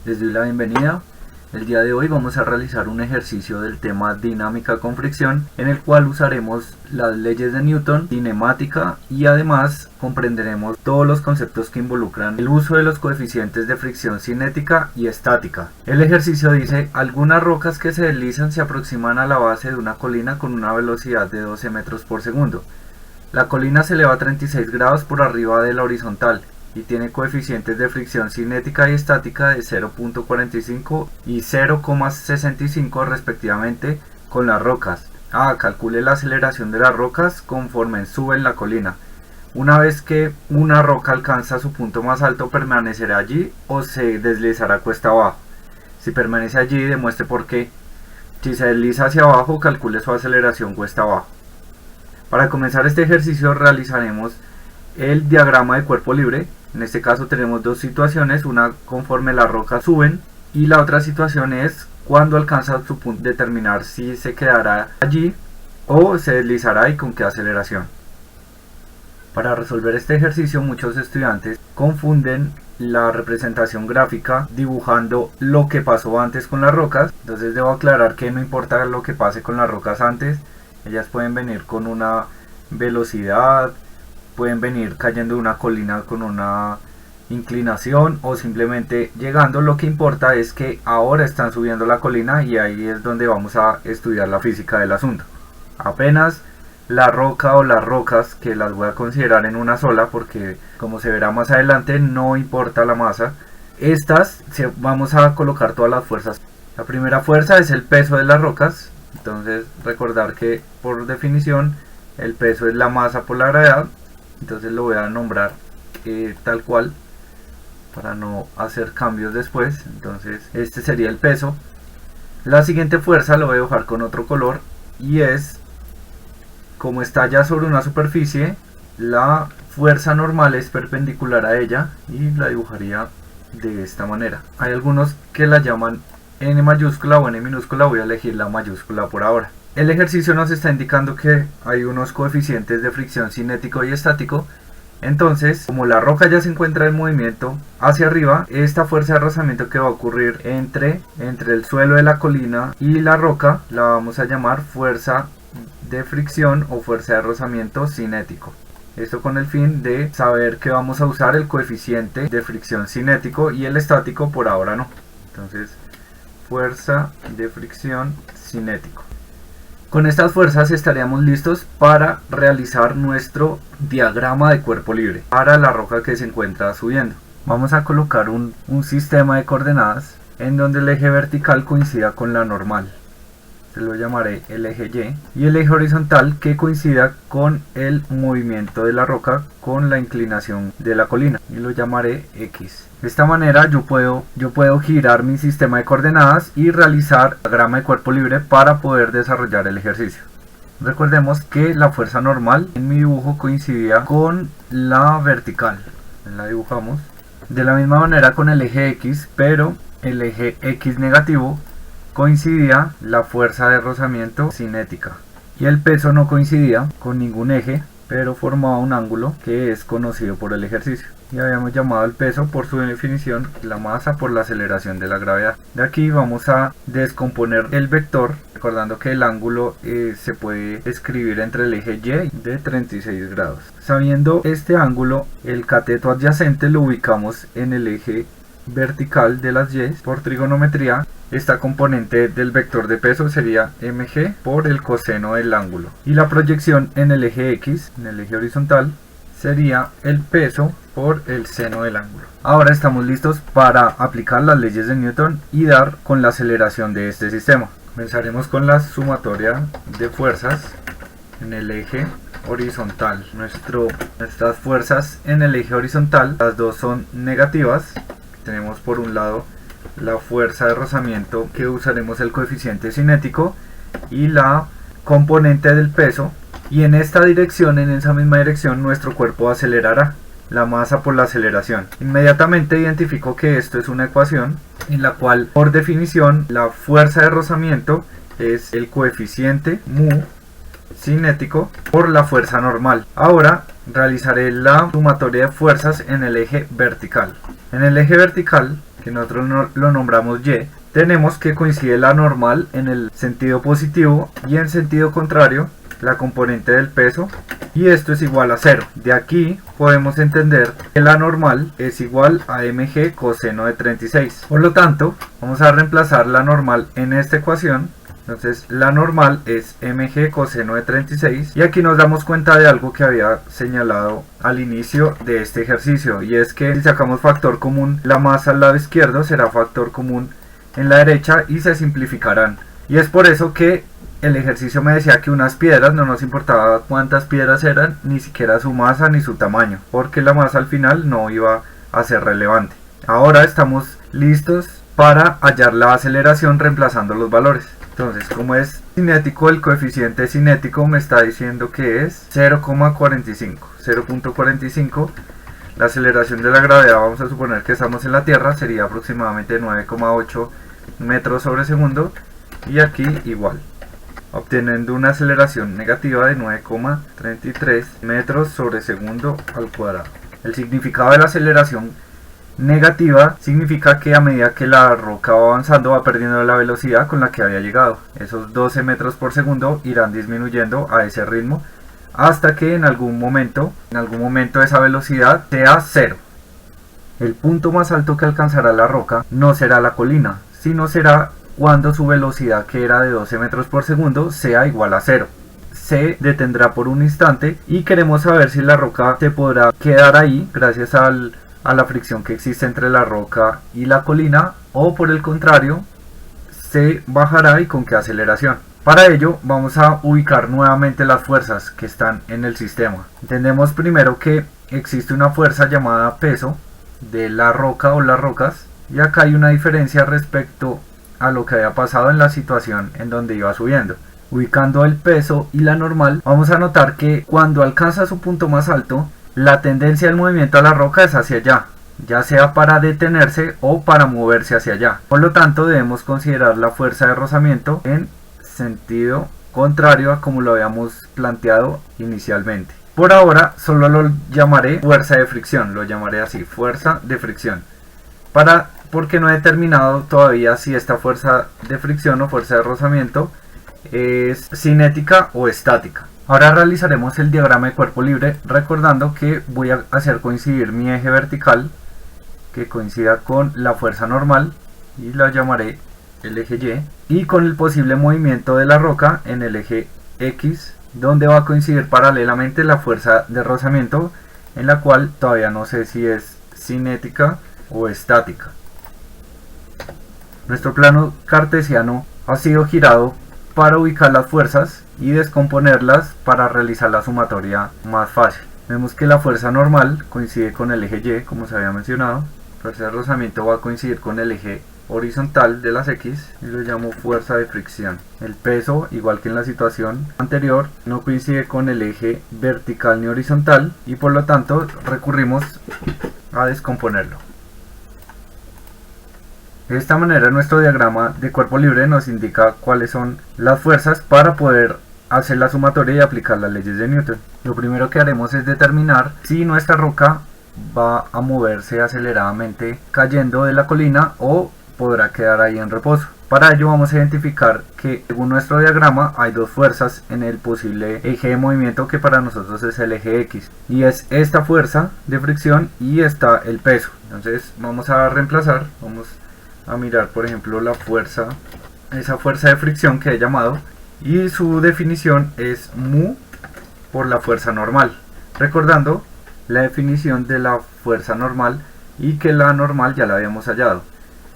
Les doy la bienvenida. El día de hoy vamos a realizar un ejercicio del tema dinámica con fricción, en el cual usaremos las leyes de Newton, cinemática y además comprenderemos todos los conceptos que involucran el uso de los coeficientes de fricción cinética y estática. El ejercicio dice: algunas rocas que se deslizan se aproximan a la base de una colina con una velocidad de 12 metros por segundo. La colina se eleva a 36 grados por arriba de la horizontal y tiene coeficientes de fricción cinética y estática de 0.45 y 0.65 respectivamente con las rocas. Calcule la aceleración de las rocas conforme suben la colina. Una vez que una roca alcanza su punto más alto, ¿permanecerá allí o se deslizará cuesta abajo? Si permanece allí, demuestre por qué. Si se desliza hacia abajo, calcule su aceleración cuesta abajo. Para comenzar este ejercicio realizaremos el diagrama de cuerpo libre. En este caso tenemos dos situaciones, una conforme las rocas suben y la otra situación es cuando alcanza su punto, determinar si se quedará allí o se deslizará y con qué aceleración. Para resolver este ejercicio, muchos estudiantes confunden la representación gráfica dibujando lo que pasó antes con las rocas. Entonces debo aclarar que no importa lo que pase con las rocas antes, ellas pueden venir con una velocidad, pueden venir cayendo de una colina con una inclinación o simplemente llegando. Lo que importa es que ahora están subiendo la colina y ahí es donde vamos a estudiar la física del asunto. Apenas la roca o las rocas, que las voy a considerar en una sola porque como se verá más adelante no importa la masa, estas vamos a colocar todas las fuerzas. La primera fuerza es el peso de las rocas. Entonces recordar que por definición el peso es la masa por la gravedad. Entonces lo voy a nombrar tal cual para no hacer cambios después. Entonces este sería el peso. La siguiente fuerza lo voy a dibujar con otro color y es, como está ya sobre una superficie, la fuerza normal es perpendicular a ella y la dibujaría de esta manera. Hay algunos que la llaman N mayúscula o N minúscula, voy a elegir la mayúscula por ahora. El ejercicio nos está indicando que hay unos coeficientes de fricción cinético y estático. Entonces, como la roca ya se encuentra en movimiento hacia arriba, esta fuerza de rozamiento que va a ocurrir entre el suelo de la colina y la roca la vamos a llamar fuerza de fricción o fuerza de rozamiento cinético. Esto con el fin de saber que vamos a usar el coeficiente de fricción cinético y el estático por ahora no. Entonces, fuerza de fricción cinético. Con estas fuerzas estaríamos listos para realizar nuestro diagrama de cuerpo libre para la roca que se encuentra subiendo. Vamos a colocar un sistema de coordenadas en donde el eje vertical coincida con la normal. Se lo llamaré el eje Y, y el eje horizontal que coincida con el movimiento de la roca con la inclinación de la colina, y lo llamaré X. De esta manera yo puedo girar mi sistema de coordenadas y realizar el diagrama de cuerpo libre para poder desarrollar el ejercicio. Recordemos que la fuerza normal en mi dibujo coincidía con la vertical. La dibujamos de la misma manera con el eje X, pero el eje X negativo coincidía la fuerza de rozamiento cinética y el peso no coincidía con ningún eje, pero formaba un ángulo que es conocido por el ejercicio y habíamos llamado el peso por su definición, la masa por la aceleración de la gravedad. De aquí vamos a descomponer el vector, recordando que el ángulo se puede escribir entre el eje Y de 36 grados. Sabiendo este ángulo, el cateto adyacente lo ubicamos en el eje vertical de las Y. Por trigonometría, esta componente del vector de peso sería mg por el coseno del ángulo, y la proyección en el eje X, en el eje horizontal, sería el peso por el seno del ángulo. Ahora estamos listos para aplicar las leyes de Newton y dar con la aceleración de este sistema. Comenzaremos con la sumatoria de fuerzas en el eje horizontal. Nuestras fuerzas en el eje horizontal, las dos son negativas. Tenemos por un lado la fuerza de rozamiento, que usaremos el coeficiente cinético, y la componente del peso, y en esta dirección, en esa misma dirección, nuestro cuerpo acelerará, la masa por la aceleración. Inmediatamente identifico que esto es una ecuación en la cual, por definición, la fuerza de rozamiento es el coeficiente mu cinético por la fuerza normal. Ahora realizaré la sumatoria de fuerzas en el eje vertical. En el eje vertical que nosotros lo nombramos Y, tenemos que coincide la normal en el sentido positivo y en sentido contrario la componente del peso, y esto es igual a 0. De aquí podemos entender que la normal es igual a mg coseno de 36. Por lo tanto, vamos a reemplazar la normal en esta ecuación. Entonces la normal es mg coseno de 36, y aquí nos damos cuenta de algo que había señalado al inicio de este ejercicio, y es que si sacamos factor común, la masa al lado izquierdo será factor común en la derecha y se simplificarán. Y es por eso que el ejercicio me decía que unas piedras, no nos importaba cuántas piedras eran, ni siquiera su masa ni su tamaño, porque la masa al final no iba a ser relevante. Ahora estamos listos para hallar la aceleración reemplazando los valores. Entonces, como es cinético, el coeficiente cinético me está diciendo que es 0,45. La aceleración de la gravedad, vamos a suponer que estamos en la Tierra, sería aproximadamente 9,8 metros sobre segundo, y aquí igual, obteniendo una aceleración negativa de 9,33 metros sobre segundo al cuadrado. El significado de la aceleración negativa significa que a medida que la roca va avanzando va perdiendo la velocidad con la que había llegado. Esos 12 metros por segundo irán disminuyendo a ese ritmo hasta que en algún momento esa velocidad sea 0. El punto más alto que alcanzará la roca no será la colina, sino será cuando su velocidad, que era de 12 metros por segundo, sea igual a 0. Se detendrá por un instante y queremos saber si la roca se podrá quedar ahí gracias a la fricción que existe entre la roca y la colina, o por el contrario se bajará y con qué aceleración. Para ello vamos a ubicar nuevamente las fuerzas que están en el sistema. Entendemos primero que existe una fuerza llamada peso de la roca o las rocas, y acá hay una diferencia respecto a lo que había pasado en la situación en donde iba subiendo. Ubicando el peso y la normal, vamos a notar que cuando alcanza su punto más alto, la tendencia del movimiento a la roca es hacia allá, ya sea para detenerse o para moverse hacia allá. Por lo tanto, debemos considerar la fuerza de rozamiento en sentido contrario a como lo habíamos planteado inicialmente. Por ahora solo lo llamaré fuerza de fricción, lo llamaré así, fuerza de fricción, porque no he determinado todavía si esta fuerza de fricción o fuerza de rozamiento es cinética o estática. Ahora realizaremos el diagrama de cuerpo libre, recordando que voy a hacer coincidir mi eje vertical, que coincida con la fuerza normal, y la llamaré el eje Y, y con el posible movimiento de la roca en el eje X, donde va a coincidir paralelamente la fuerza de rozamiento, en la cual todavía no sé si es cinética o estática. Nuestro plano cartesiano ha sido girado para ubicar las fuerzas y descomponerlas para realizar la sumatoria más fácil. Vemos que la fuerza normal coincide con el eje Y, como se había mencionado. La fuerza de rozamiento va a coincidir con el eje horizontal de las X, y lo llamo fuerza de fricción. El peso, igual que en la situación anterior, no coincide con el eje vertical ni horizontal, y por lo tanto recurrimos a descomponerlo. De esta manera nuestro diagrama de cuerpo libre nos indica cuáles son las fuerzas para poder hacer la sumatoria y aplicar las leyes de Newton. Lo primero que haremos es determinar si nuestra roca va a moverse aceleradamente cayendo de la colina o podrá quedar ahí en reposo. Para ello vamos a identificar que según nuestro diagrama hay dos fuerzas en el posible eje de movimiento, que para nosotros es el eje X, y es esta fuerza de fricción y está el peso. Entonces vamos a reemplazar, vamos a mirar por ejemplo la fuerza, esa fuerza de fricción que he llamado, y su definición es mu por la fuerza normal, recordando la definición de la fuerza normal y que la normal ya la habíamos hallado.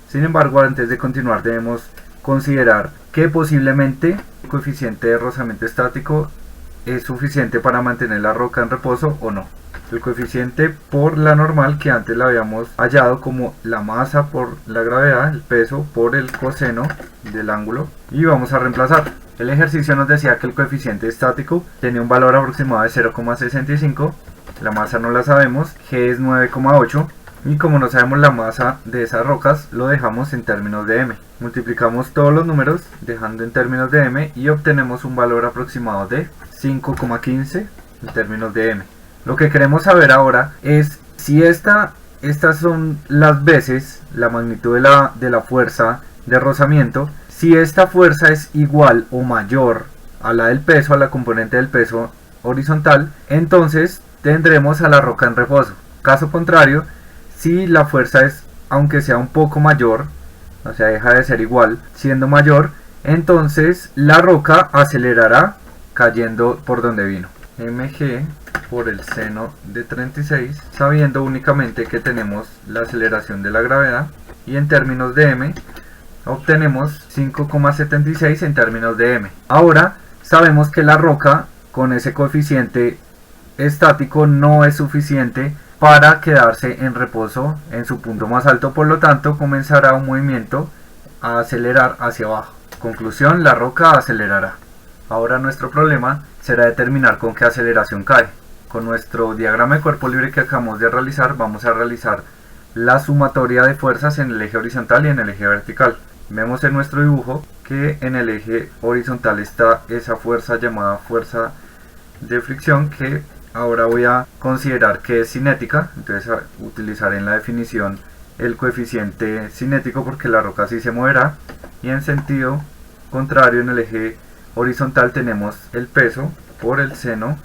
Sin embargo, antes de continuar debemos considerar que posiblemente el coeficiente de rozamiento estático es suficiente para mantener la roca en reposo o no. El coeficiente por la normal, que antes la habíamos hallado como la masa por la gravedad, el peso por el coseno del ángulo, y vamos a reemplazar. El ejercicio nos decía que el coeficiente estático tenía un valor aproximado de 0,65, la masa no la sabemos, G es 9,8, y como no sabemos la masa de esas rocas, lo dejamos en términos de m. Multiplicamos todos los números dejando en términos de m y obtenemos un valor aproximado de 5,15 en términos de m. Lo que queremos saber ahora es si esta estas son las veces, la magnitud de la fuerza de rozamiento. Si esta fuerza es igual o mayor a la del peso, a la componente del peso horizontal, entonces tendremos a la roca en reposo. Caso contrario, si la fuerza es, aunque sea un poco mayor, o sea, deja de ser igual, siendo mayor, entonces la roca acelerará cayendo por donde vino. mg por el seno de 36, sabiendo únicamente que tenemos la aceleración de la gravedad, y en términos de m obtenemos 5,76 en términos de m. Ahora sabemos que la roca con ese coeficiente estático no es suficiente para quedarse en reposo en su punto más alto, por lo tanto comenzará un movimiento a acelerar hacia abajo. Conclusión, la roca acelerará. Ahora nuestro problema será determinar con qué aceleración cae. Con nuestro diagrama de cuerpo libre que acabamos de realizar, vamos a realizar la sumatoria de fuerzas en el eje horizontal y en el eje vertical. Vemos en nuestro dibujo que en el eje horizontal está esa fuerza llamada fuerza de fricción, que ahora voy a considerar que es cinética. Entonces utilizaré en la definición el coeficiente cinético porque la roca sí se moverá, y en sentido contrario en el eje horizontal tenemos el peso por el seno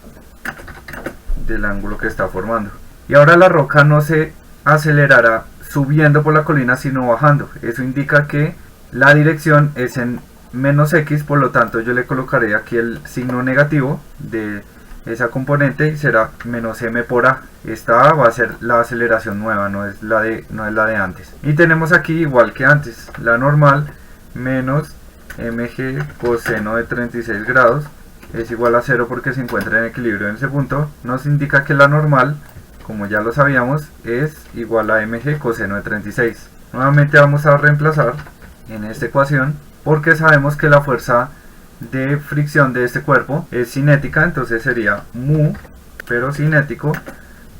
del ángulo que está formando. Y ahora la roca no se acelerará subiendo por la colina sino bajando. Eso indica que la dirección es en menos x, por lo tanto yo le colocaré aquí el signo negativo de esa componente y será menos m por a. Esta a va a ser la aceleración nueva, no es la de antes. Y tenemos aquí, igual que antes, la normal menos mg coseno de 36 grados es igual a 0 porque se encuentra en equilibrio en ese punto. Nos indica que la normal, como ya lo sabíamos, es igual a mg coseno de 36. Nuevamente vamos a reemplazar en esta ecuación porque sabemos que la fuerza de fricción de este cuerpo es cinética, entonces sería mu, pero cinético,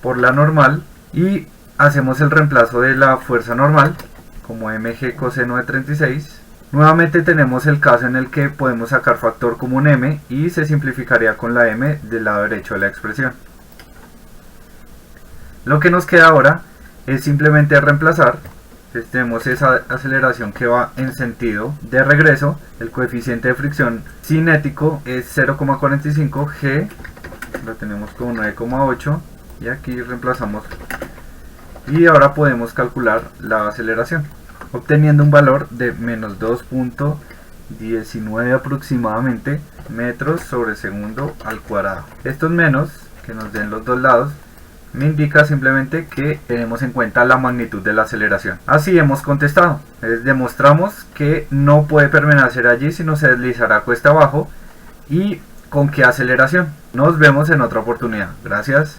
por la normal, y hacemos el reemplazo de la fuerza normal como mg coseno de 36. Nuevamente tenemos el caso en el que podemos sacar factor común m y se simplificaría con la m del lado derecho de la expresión. Lo que nos queda ahora es simplemente reemplazar. Entonces tenemos esa aceleración que va en sentido de regreso. El coeficiente de fricción cinético es 0,45, g lo tenemos como 9,8 y aquí reemplazamos, y ahora podemos calcular la aceleración obteniendo un valor de menos 2.19 aproximadamente metros sobre segundo al cuadrado. Estos menos que nos den los dos lados me indica simplemente que tenemos en cuenta la magnitud de la aceleración. Así hemos contestado. Demostramos que no puede permanecer allí sino se deslizará cuesta abajo, y con qué aceleración. Nos vemos en otra oportunidad. Gracias.